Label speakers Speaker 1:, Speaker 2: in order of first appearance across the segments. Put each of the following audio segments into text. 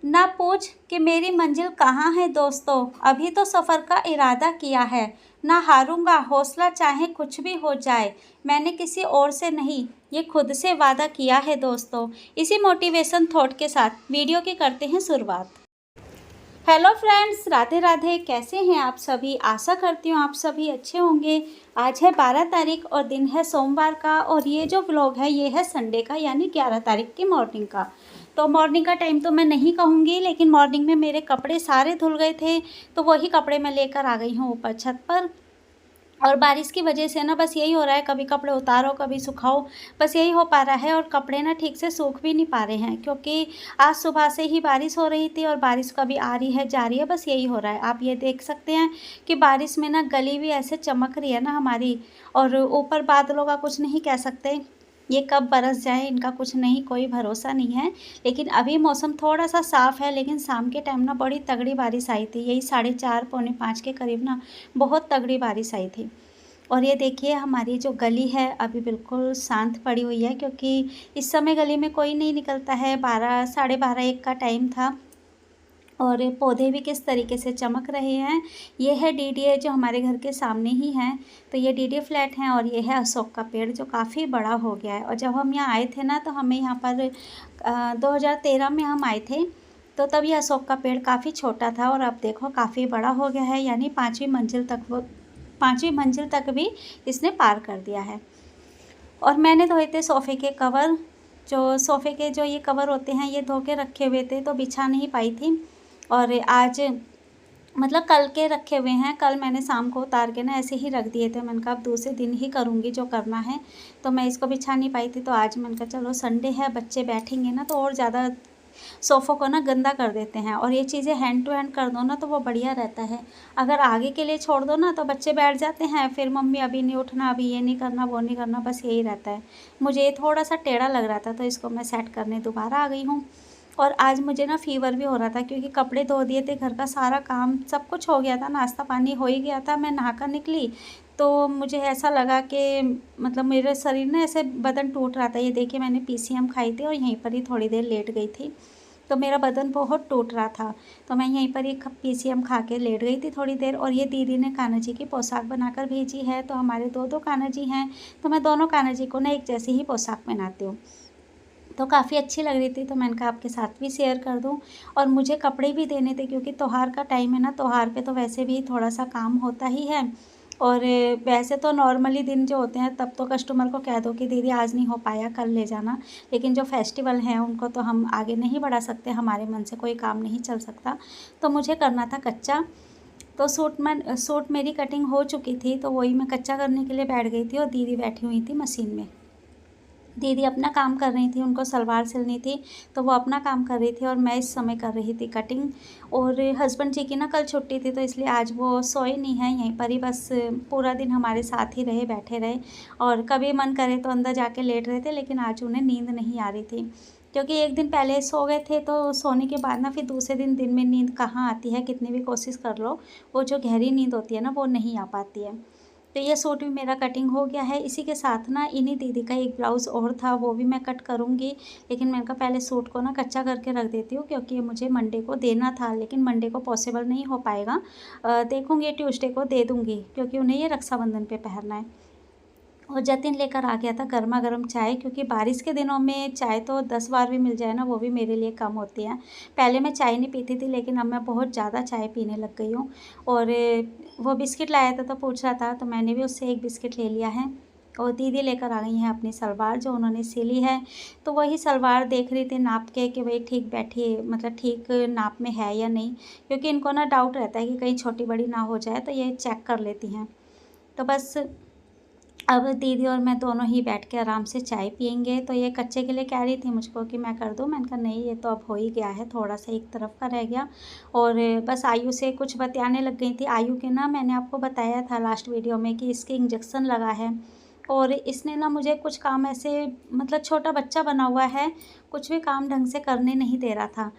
Speaker 1: ना पूछ कि मेरी मंजिल कहाँ है दोस्तों, अभी तो सफ़र का इरादा किया है। ना हारूंगा, हौसला चाहे कुछ भी हो जाए। मैंने किसी और से नहीं, ये खुद से वादा किया है दोस्तों। इसी मोटिवेशन थॉट के साथ वीडियो की करते हैं शुरुआत। Hello friends, Radhe Radhe. कैसे हैं आप सभी? आशा करती हूँ आप सभी अच्छे होंगे। आज है 12 तारीख और दिन है सोमवार का, और ये जो व्लॉग है ये है संडे का, यानी 11 तारीख की मॉर्निंग का। तो मॉर्निंग का टाइम तो मैं नहीं कहूँगी, लेकिन मॉर्निंग में मेरे कपड़े सारे धुल गए थे, तो वही कपड़े मैं लेकर आ गई हूँ ऊपर छत पर। और बारिश की वजह से ना बस यही हो रहा है, कभी कपड़े उतारो कभी सुखाओ, बस यही हो पा रहा है। और कपड़े ना ठीक से सूख भी नहीं पा रहे हैं, क्योंकि आज सुबह से ही बारिश हो रही थी और बारिश कभी आ रही है जा रही है, बस यही हो रहा है। आप ये देख सकते हैं कि बारिश में ना गली भी ऐसे चमक रही है ना हमारी, और ऊपर बादलों का कुछ नहीं कह सकते, ये कब बरस जाए इनका कुछ नहीं, कोई भरोसा नहीं है। लेकिन अभी मौसम थोड़ा सा साफ़ है, लेकिन शाम के टाइम ना बड़ी तगड़ी बारिश आई थी, यही 4:30 पौने 5 के करीब ना बहुत तगड़ी बारिश आई थी। और ये देखिए हमारी जो गली है अभी बिल्कुल शांत पड़ी हुई है, क्योंकि इस समय गली में कोई नहीं निकलता है। 12 साढ़े 12 1 का टाइम था, और पौधे भी किस तरीके से चमक रहे हैं। ये है डीडीए जो हमारे घर के सामने ही है, तो ये डीडीए फ्लैट हैं, और ये है अशोक का पेड़ जो काफ़ी बड़ा हो गया है। और जब हम यहाँ आए थे ना, तो हमें यहाँ पर 2013 में हम आए थे, तो तब ये अशोक का पेड़ काफ़ी छोटा था, और अब देखो काफ़ी बड़ा हो गया है, यानी 5वीं मंजिल तक भी इसने पार कर दिया है। और मैंने धोए थे सोफ़े के कवर, जो सोफ़े के जो ये कवर होते हैं ये धो के रखे हुए थे, तो बिछा नहीं पाई थी। और आज मतलब कल के रखे हुए हैं, कल मैंने शाम को उतार के ना ऐसे ही रख दिए थे। मैंने कहा अब दूसरे दिन ही करूँगी जो करना है, तो मैं इसको बिछा नहीं पाई थी। तो आज मैंने कहा चलो संडे है, बच्चे बैठेंगे ना तो और ज़्यादा सोफ़ों को ना गंदा कर देते हैं, और ये चीज़ें हैंड टू हैंड कर दो ना तो वो बढ़िया रहता है। अगर आगे के लिए छोड़ दो ना तो बच्चे बैठ जाते हैं, फिर मम्मी अभी नहीं उठना, अभी ये नहीं करना, वो नहीं करना, बस यही रहता है। मुझे ये थोड़ा सा टेढ़ा लग रहा था, तो इसको मैं सेट करने दोबारा आ गई हूँ। और आज मुझे ना फ़ीवर भी हो रहा था, क्योंकि कपड़े धो दिए थे, घर का सारा काम सब कुछ हो गया था, नाश्ता पानी हो ही गया था। मैं नहाकर निकली तो मुझे ऐसा लगा कि मतलब मेरे शरीर ना ऐसे बदन टूट रहा था। ये देखिए मैंने पीसीएम खाई थी और यहीं पर ही थोड़ी देर लेट गई थी, तो मेरा बदन बहुत टूट रहा था। तो मैं यहीं पर ही पीसीएम खा के लेट गई थी थोड़ी देर। और ये दीदी ने कान्हा जी की पोशाक बनाकर भेजी है, तो हमारे दो दो कान्हा जी हैं, तो मैं दोनों कान्हा जी को ना एक जैसी ही पोशाक पहनाती हूँ, तो काफ़ी अच्छी लग रही थी, तो मैंने कहा आपके साथ भी शेयर कर दूं। और मुझे कपड़े भी देने थे, क्योंकि त्योहार का टाइम है ना, त्योहार पे तो वैसे भी थोड़ा सा काम होता ही है। और वैसे तो नॉर्मली दिन जो होते हैं तब तो कस्टमर को कह दो कि दीदी आज नहीं हो पाया, कल ले जाना। लेकिन जो फेस्टिवल हैं उनको तो हम आगे नहीं बढ़ा सकते, हमारे मन से कोई काम नहीं चल सकता। तो मुझे करना था कच्चा, तो सूट मेरी कटिंग हो चुकी थी, तो वही मैं कच्चा करने के लिए बैठ गई थी, और दीदी बैठी हुई थी मशीन में। दीदी अपना काम कर रही थी, उनको सलवार सिलनी थी, तो वो अपना काम कर रही थी, और मैं इस समय कर रही थी कटिंग। और हस्बैंड जी की ना कल छुट्टी थी, तो इसलिए आज वो सोए नहीं हैं, यहीं पर ही बस पूरा दिन हमारे साथ ही रहे, बैठे रहे। और कभी मन करे तो अंदर जाके लेट रहे थे, लेकिन आज उन्हें नींद नहीं आ रही थी, क्योंकि एक दिन पहले सो गए थे, तो सोने के बाद ना फिर दूसरे दिन में नींद कहाँ आती है, कितनी भी कोशिश कर लो, वो जो गहरी नींद होती है ना वो नहीं आ पाती है। तो ये सूट भी मेरा कटिंग हो गया है। इसी के साथ ना इन्हीं दीदी का एक ब्लाउज़ और था, वो भी मैं कट करूँगी, लेकिन मैंने कहा पहले सूट को ना कच्चा करके रख देती हूँ, क्योंकि मुझे मंडे को देना था, लेकिन मंडे को पॉसिबल नहीं हो पाएगा। देखूँगी ट्यूसडे को दे दूँगी, क्योंकि उन्हें ये रक्षाबंधन पे पहनना है। और जतिन लेकर आ गया था गर्मा गर्म चाय, क्योंकि बारिश के दिनों में चाय तो 10 बार भी मिल जाए ना वो भी मेरे लिए कम होती है। पहले मैं चाय नहीं पीती थी, लेकिन अब मैं बहुत ज़्यादा चाय पीने लग गई हूँ। और वो बिस्किट लाया था तो पूछ रहा था, तो मैंने भी उससे एक बिस्किट ले लिया है। और दीदी लेकर आ गई हैं अपनी सलवार जो उन्होंने सिली है, तो वही सलवार देख रही थी नाप के कि भाई ठीक बैठी, मतलब ठीक नाप में है या नहीं, क्योंकि इनको ना डाउट रहता है कि कहीं छोटी बड़ी ना हो जाए, तो ये चेक कर लेती हैं। तो बस अब दीदी और मैं दोनों ही बैठ के आराम से चाय पियेंगे। तो ये कच्चे के लिए कह रही थी मुझको कि मैं कर दूं, मैंने कहा नहीं, ये तो अब हो ही गया है, थोड़ा सा एक तरफ का रह गया। और बस आयु से कुछ बतियाने लग गई थी। आयु के ना मैंने आपको बताया था लास्ट वीडियो में कि इसके इंजेक्शन लगा है, और इसने ना मुझे कुछ काम ऐसे, मतलब छोटा बच्चा बना हुआ है, कुछ भी काम ढंग से करने नहीं दे रहा था।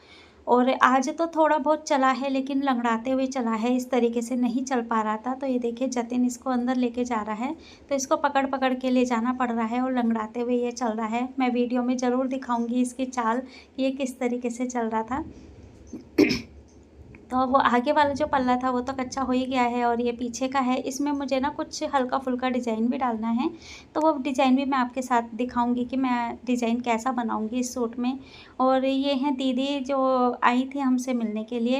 Speaker 1: और आज तो थोड़ा बहुत चला है, लेकिन लंगड़ाते हुए चला है, इस तरीके से नहीं चल पा रहा था। तो ये देखिए जतिन इसको अंदर लेके जा रहा है, तो इसको पकड़ पकड़ के ले जाना पड़ रहा है, और लंगड़ाते हुए ये चल रहा है। मैं वीडियो में ज़रूर दिखाऊंगी इसकी चाल, ये किस तरीके से चल रहा था। तो वो आगे वाला जो पल्ला था वो तो कच्चा हो ही गया है, और ये पीछे का है, इसमें मुझे ना कुछ हल्का-फुल्का डिज़ाइन भी डालना है। तो वो डिज़ाइन भी मैं आपके साथ दिखाऊँगी कि मैं डिज़ाइन कैसा बनाऊँगी इस सूट में। और ये हैं दीदी जो आई थी हमसे मिलने के लिए,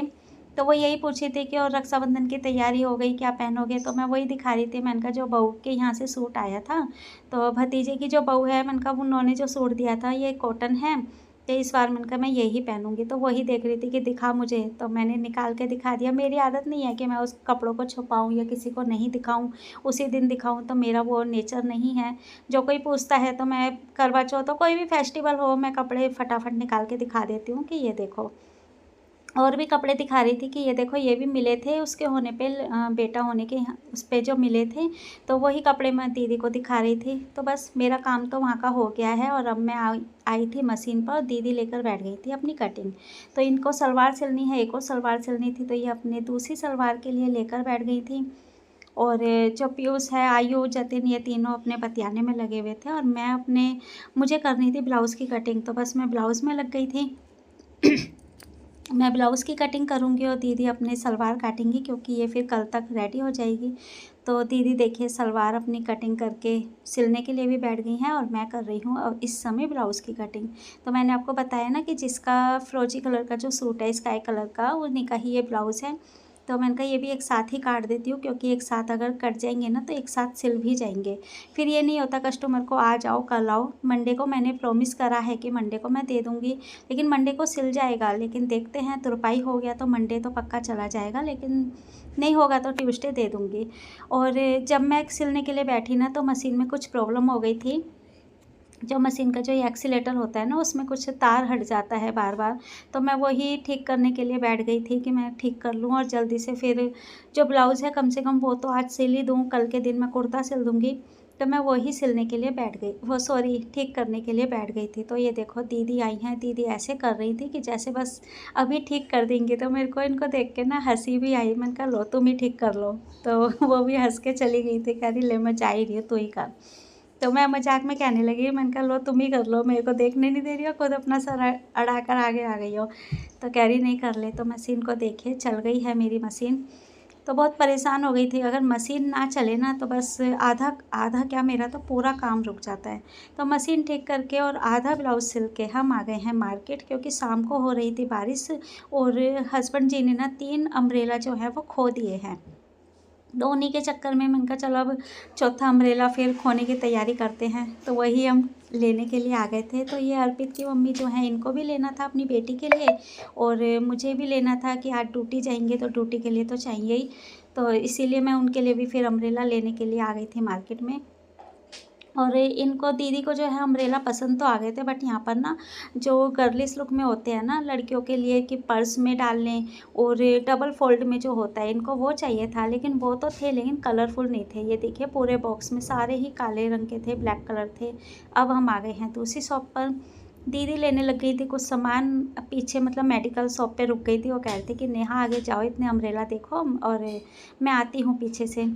Speaker 1: तो वो यही पूछ रही थी कि और रक्षाबंधन की तैयारी हो गई, क्या पहनोगे? तो मैं वही दिखा रही थी। मैंने कहा जो बहू के यहाँ से सूट आया था, तो भतीजे की जो बहू है, मैंने कहा उन्होंने जो सूट दिया था ये कॉटन है, तो इस बार मैंने कहा मैं यही पहनूँगी। तो वही देख रही थी कि दिखा मुझे, तो मैंने निकाल के दिखा दिया। मेरी आदत नहीं है कि मैं उस कपड़ों को छुपाऊँ या किसी को नहीं दिखाऊँ, उसी दिन दिखाऊँ, तो मेरा वो नेचर नहीं है। जो कोई पूछता है तो मैं करवा चौथ हो, कोई भी फेस्टिवल हो, मैं कपड़े फटाफट निकाल के दिखा देती हूँ कि ये देखो। और भी कपड़े दिखा रही थी कि ये देखो ये भी मिले थे उसके होने पे, बेटा होने के यहाँ उस पे जो मिले थे, तो वही कपड़े मैं दीदी को दिखा रही थी। तो बस मेरा काम तो वहाँ का हो गया है, और अब मैं आई आई थी मशीन पर, दीदी लेकर बैठ गई थी अपनी कटिंग। तो इनको सलवार सिलनी है, एक और सलवार सिलनी थी, तो ये अपने दूसरी सलवार के लिए लेकर बैठ गई थी। और जो पीयूष है, आयु, जतिन, ये तीनों अपने बतियाने में लगे हुए थे, और मैं अपने मुझे करनी थी ब्लाउज़ की कटिंग, तो बस मैं ब्लाउज़ में लग गई थी। मैं ब्लाउज़ की कटिंग करूँगी और दीदी अपने सलवार काटेंगी, क्योंकि ये फिर कल तक रेडी हो जाएगी। तो दीदी देखिए सलवार अपनी कटिंग करके सिलने के लिए भी बैठ गई हैं, और मैं कर रही हूँ अब इस समय ब्लाउज़ की कटिंग। तो मैंने आपको बताया ना कि जिसका फ़िरोज़ी कलर का जो सूट है स्काई कलर का, उन्हीं का ही ये ब्लाउज़ है। तो मैंने कहा ये भी एक साथ ही काट देती हूँ, क्योंकि एक साथ अगर कट जाएंगे ना तो एक साथ सिल भी जाएंगे। फिर ये नहीं होता कस्टमर को आ जाओ कल आओ। मंडे को मैंने प्रॉमिस करा है कि मंडे को मैं दे दूँगी, लेकिन मंडे को सिल जाएगा, लेकिन देखते हैं तुरपाई हो गया तो मंडे तो पक्का चला जाएगा, लेकिन नहीं होगा तो ट्यूसडे दे दूँगी। और जब मैं सिलने के लिए बैठी ना, तो मशीन में कुछ प्रॉब्लम हो गई थी। जो मशीन का जो ये एक्सीलेटर होता है ना, उसमें कुछ तार हट जाता है बार बार। तो मैं वही ठीक करने के लिए बैठ गई थी कि मैं ठीक कर लूँ, और जल्दी से फिर जो ब्लाउज़ है कम से कम वो तो आज सिल ही दूँ, कल के दिन मैं कुर्ता सिल दूँगी। तो मैं वही सिलने के लिए बैठ गई, वो सॉरी ठीक करने के लिए बैठ गई थी। तो ये देखो दीदी आई हैं, दीदी ऐसे कर रही थी कि जैसे बस अभी ठीक कर देंगी। तो मेरे को इनको देख के ना हँसी भी आई। मैंने कहा लो तुम ही ठीक कर लो। तो वो भी हँस के चली गई थी, कह रही ले मैं जा ही रही हूँ, तू ही कर। तो मैं मजाक में कहने लगी, मैंने कहा लो तुम ही कर लो, मेरे को देखने नहीं दे रही हो, खुद अपना सर अड़ा कर आगे आ गई हो। तो कह रही नहीं कर ले। तो मशीन को देखिए चल गई है मेरी मशीन। तो बहुत परेशान हो गई थी, अगर मशीन ना चले ना तो बस आधा आधा क्या मेरा तो पूरा काम रुक जाता है। तो मशीन ठीक करके और आधा ब्लाउज़ सिल के हम आ गए हैं मार्केट, क्योंकि शाम को हो रही थी बारिश, और हस्बैंड जी ने ना 3 अम्ब्रेला जो है वो खो दिए हैं। तो उन्हीं के चक्कर में मैंने कहा चलो अब चौथा अम्ब्रेला फिर खोने की तैयारी करते हैं। तो वही हम लेने के लिए आ गए थे। तो ये अर्पित की मम्मी जो है, इनको भी लेना था अपनी बेटी के लिए, और मुझे भी लेना था कि आज ड्यूटी जाएंगे तो ड्यूटी के लिए तो चाहिए ही। तो इसीलिए मैं उनके लिए भी फिर अम्ब्रेला लेने के लिए आ गई थी मार्केट में। और इनको दीदी को जो है अम्ब्रेला पसंद तो आ गए थे, बट यहाँ पर ना जो गर्लिश लुक में होते हैं ना लड़कियों के लिए कि पर्स में डाल लें, और डबल फोल्ड में जो होता है, इनको वो चाहिए था। लेकिन वो तो थे, लेकिन कलरफुल नहीं थे। ये देखिए पूरे बॉक्स में सारे ही काले रंग के थे, ब्लैक कलर थे। अब हम आ गए हैं दूसरी शॉप पर। दीदी लेने लग गई थी कुछ सामान पीछे, मतलब मेडिकल शॉप पे रुक गई थी। वो कह रही थी कि नेहा आगे जाओ, इतने अम्ब्रेला देखो और मैं आती हूँ पीछे से।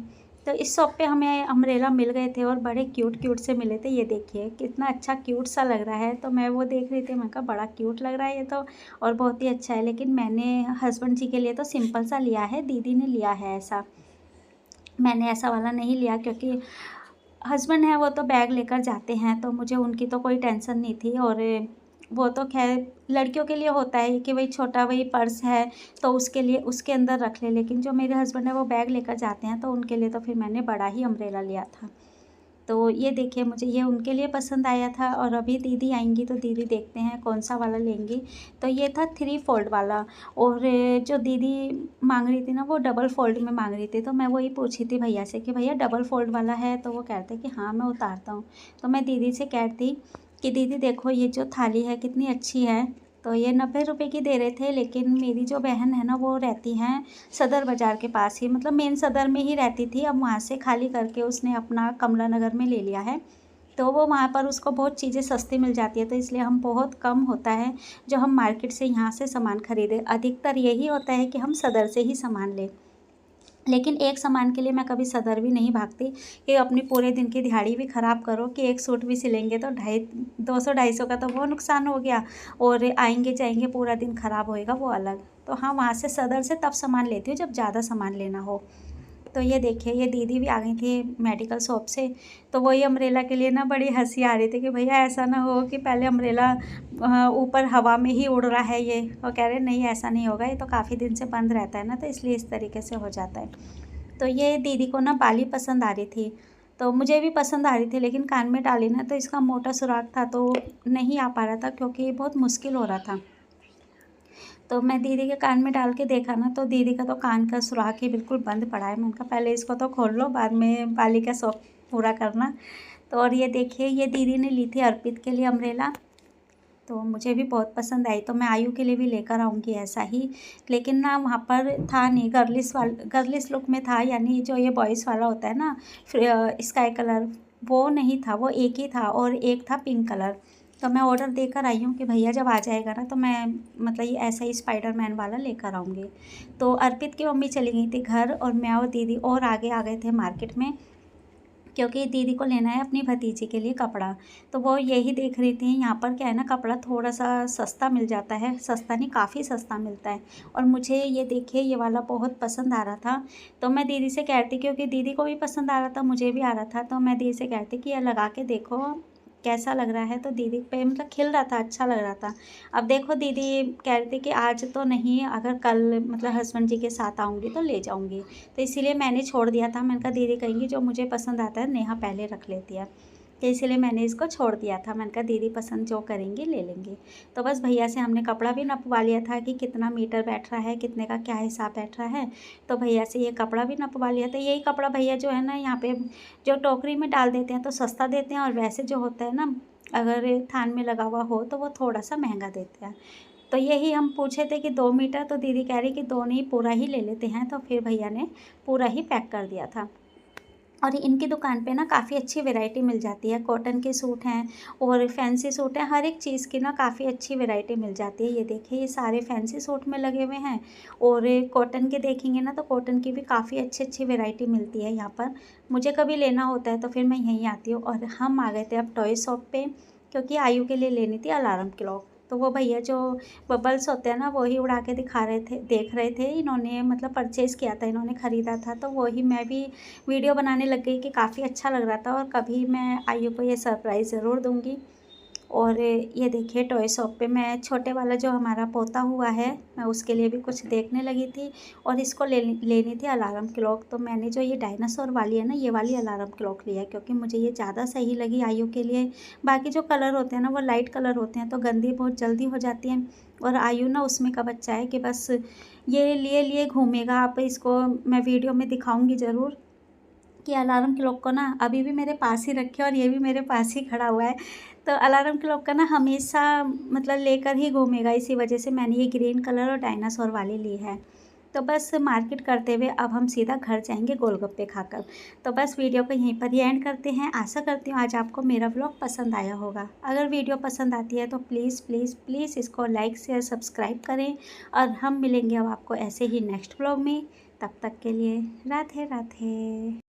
Speaker 1: तो इस शॉप पे हमें अम्ब्रेला मिल गए थे, और बड़े क्यूट क्यूट से मिले थे। ये देखिए कितना अच्छा क्यूट सा लग रहा है। तो मैं वो देख रही थी, मैं कहा बड़ा क्यूट लग रहा है ये तो, और बहुत ही अच्छा है। लेकिन मैंने हस्बैंड जी के लिए तो सिंपल सा लिया है, दीदी ने लिया है ऐसा। मैंने ऐसा वाला नहीं लिया, क्योंकि हस्बैंड है वो तो बैग लेकर जाते हैं, तो मुझे उनकी तो कोई टेंशन नहीं थी। और वो तो खैर लड़कियों के लिए होता है कि वही छोटा वही पर्स है तो उसके लिए उसके अंदर रख ले। लेकिन जो मेरे हस्बैंड है वो बैग लेकर जाते हैं, तो उनके लिए तो फिर मैंने बड़ा ही अम्ब्रेला लिया था। तो ये देखिए मुझे ये उनके लिए पसंद आया था। और अभी दीदी आएंगी तो दीदी देखते हैं कौन सा वाला लेंगी। तो ये था 3 फोल्ड वाला, और जो दीदी मांग रही थी ना वो डबल फोल्ड में मांग रही थी। तो मैं वही पूछी थी भैया से कि भैया डबल फोल्ड वाला है? तो वो कहते कि हाँ मैं उतारता हूँ। तो मैं दीदी से कहती कि दीदी देखो ये जो थाली है कितनी अच्छी है। तो ये 90 रुपये की दे रहे थे, लेकिन मेरी जो बहन है ना वो रहती हैं सदर बाज़ार के पास ही, मतलब मेन सदर में ही रहती थी। अब वहाँ से खाली करके उसने अपना कमला नगर में ले लिया है। तो वो वहाँ पर उसको बहुत चीज़ें सस्ती मिल जाती है, तो इसलिए हम बहुत कम होता है जो हम मार्केट से यहाँ से सामान खरीदें। अधिकतर यही होता है कि हम सदर से ही सामान लें। लेकिन एक सामान के लिए मैं कभी सदर भी नहीं भागती कि अपनी पूरे दिन की दिहाड़ी भी ख़राब करो कि एक सूट भी सिलेंगे तो 200-250 का तो वो नुकसान हो गया, और आएंगे जाएंगे पूरा दिन ख़राब होएगा वो अलग। तो हाँ, वहाँ से सदर से तब सामान लेती हूँ जब ज़्यादा सामान लेना हो। तो ये देखिए, ये दीदी भी आ गई थी मेडिकल शॉप से, तो वही अम्ब्रेला के लिए ना बड़ी हँसी आ रही थी कि भैया ऐसा ना हो कि पहले अम्ब्रेला ऊपर हवा में ही उड़ रहा है ये, और कह रहे नहीं ऐसा नहीं होगा, ये तो काफ़ी दिन से बंद रहता है ना, तो इसलिए इस तरीके से हो जाता है। तो ये दीदी को ना बाली पसंद आ रही थी, तो मुझे भी पसंद आ रही थी, लेकिन कान में डाली ना तो इसका मोटा सुराख था तो नहीं आ पा रहा था, क्योंकि बहुत मुश्किल हो रहा था। तो मैं दीदी के कान में डाल के देखा ना, तो दीदी का तो कान का सुराख ही बिल्कुल बंद पड़ा है। मैंने कहा पहले इसको तो खोल लो, बाद में बाली का शौक पूरा करना। तो और ये देखिए, ये दीदी ने ली थी अर्पित के लिए अम्ब्रेला, तो मुझे भी बहुत पसंद आई, तो मैं आयु के लिए भी लेकर आऊँगी ऐसा ही। लेकिन ना वहाँ पर था नहीं, गर्लिश लुक में था, यानी जो ये बॉयज़ वाला होता है ना, फिर स्काई कलर, वो नहीं था, वो एक ही था और एक था पिंक कलर। तो मैं ऑर्डर देकर आई हूँ कि भैया जब आ जाएगा ना तो मैं मतलब ये ऐसा ही स्पाइडरमैन वाला लेकर आऊँगी। तो अर्पित की मम्मी चली गई थी घर, और मैं और दीदी और आगे आ गए थे मार्केट में, क्योंकि दीदी को लेना है अपनी भतीजी के लिए कपड़ा। तो वो यही देख रही थी, यहाँ पर क्या है ना, कपड़ा थोड़ा-सा सस्ता मिल जाता है, सस्ता नहीं काफ़ी सस्ता मिलता है। और मुझे ये देखिए, ये वाला बहुत पसंद आ रहा था, तो मैं दीदी से कह रही थी, क्योंकि दीदी को भी पसंद आ रहा था, मुझे भी आ रहा था, तो मैं दीदी से कह रही थी कि ये लगा के देखो कैसा लग रहा है। तो दीदी पे मतलब खिल रहा था, अच्छा लग रहा था। अब देखो दीदी कह रही थी कि आज तो नहीं, अगर कल मतलब हस्बैंड जी के साथ आऊँगी तो ले जाऊँगी। तो इसीलिए मैंने छोड़ दिया था। मैंने कहा दीदी कहेंगी जो मुझे पसंद आता है नेहा पहले रख लेती है, तो इसीलिए मैंने इसको छोड़ दिया था। मैंने कहा दीदी पसंद जो करेंगी ले लेंगी। तो बस भैया से हमने कपड़ा भी नपवा लिया था कि कितना मीटर बैठ रहा है, कितने का क्या हिसाब बैठ रहा है। तो भैया से ये कपड़ा भी नपवा लिया था। यही कपड़ा भैया जो है ना, यहाँ पे जो टोकरी में डाल देते हैं तो सस्ता देते हैं, और वैसे जो होता है ना, अगर थान में लगा हुआ हो तो वो थोड़ा सा महंगा देते हैं। तो यही हम पूछे थे कि 2 मीटर, तो दीदी कह रही कि 2 नहीं पूरा ही ले लेते हैं, तो फिर भैया ने पूरा ही पैक कर दिया था। और इनकी दुकान पे ना काफ़ी अच्छी वैरायटी मिल जाती है, कॉटन के सूट हैं और फैंसी सूट हैं, हर एक चीज़ की ना काफ़ी अच्छी वैरायटी मिल जाती है। ये देखिए, ये सारे फैंसी सूट में लगे हुए हैं, और कॉटन के देखेंगे ना तो कॉटन की भी काफ़ी अच्छी वैरायटी मिलती है यहाँ पर। मुझे कभी लेना होता है तो फिर मैं यहीं आती हूँ। और हम आ गए थे अब टॉय शॉप पे, क्योंकि आयु के लिए लेनी थी अलार्म क्लॉक। तो वो भैया जो बबल्स होते हैं ना, वो ही उड़ा के दिखा रहे थे, देख रहे थे। इन्होंने मतलब परचेज़ किया था, इन्होंने ख़रीदा था, तो वही मैं भी वीडियो बनाने लग गई कि काफ़ी अच्छा लग रहा था, और कभी मैं आयु को ये सरप्राइज़ ज़रूर दूँगी। और ये देखिए, टॉय शॉप पे मैं छोटे वाला जो हमारा पोता हुआ है, मैं उसके लिए भी कुछ देखने लगी थी, और इसको लेनी थी अलार्म क्लॉक। तो मैंने जो ये डायनासोर वाली है ना, ये वाली अलार्म क्लॉक लिया है, क्योंकि मुझे ये ज़्यादा सही लगी आयु के लिए। बाकी जो कलर होते हैं ना, वो लाइट कलर होते हैं, तो गंदी बहुत जल्दी हो जाती हैं, और आयु ना उसमें का बच्चा है कि बस ये लिए लिए घूमेगा। आप इसको मैं वीडियो में दिखाऊँगी ज़रूर कि अलार्म क्लॉक को ना अभी भी मेरे पास ही रखे, और ये भी मेरे पास ही खड़ा हुआ है। तो अलार्म क्लॉक का ना हमेशा मतलब लेकर ही घूमेगा, इसी वजह से मैंने ये ग्रीन कलर और डायनासोर वाली ली है। तो बस मार्केट करते हुए अब हम सीधा घर जाएंगे गोलगप्पे खाकर। तो बस वीडियो को यहीं पर ही एंड करते हैं। आशा करती हूँ आज आपको मेरा व्लॉग पसंद आया होगा। अगर वीडियो पसंद आती है तो प्लीज़ प्लीज़ प्लीज़ इसको लाइक शेयर सब्सक्राइब करें, और हम मिलेंगे अब आपको ऐसे ही नेक्स्ट व्लॉग में। तब तक के लिए राधे राधे।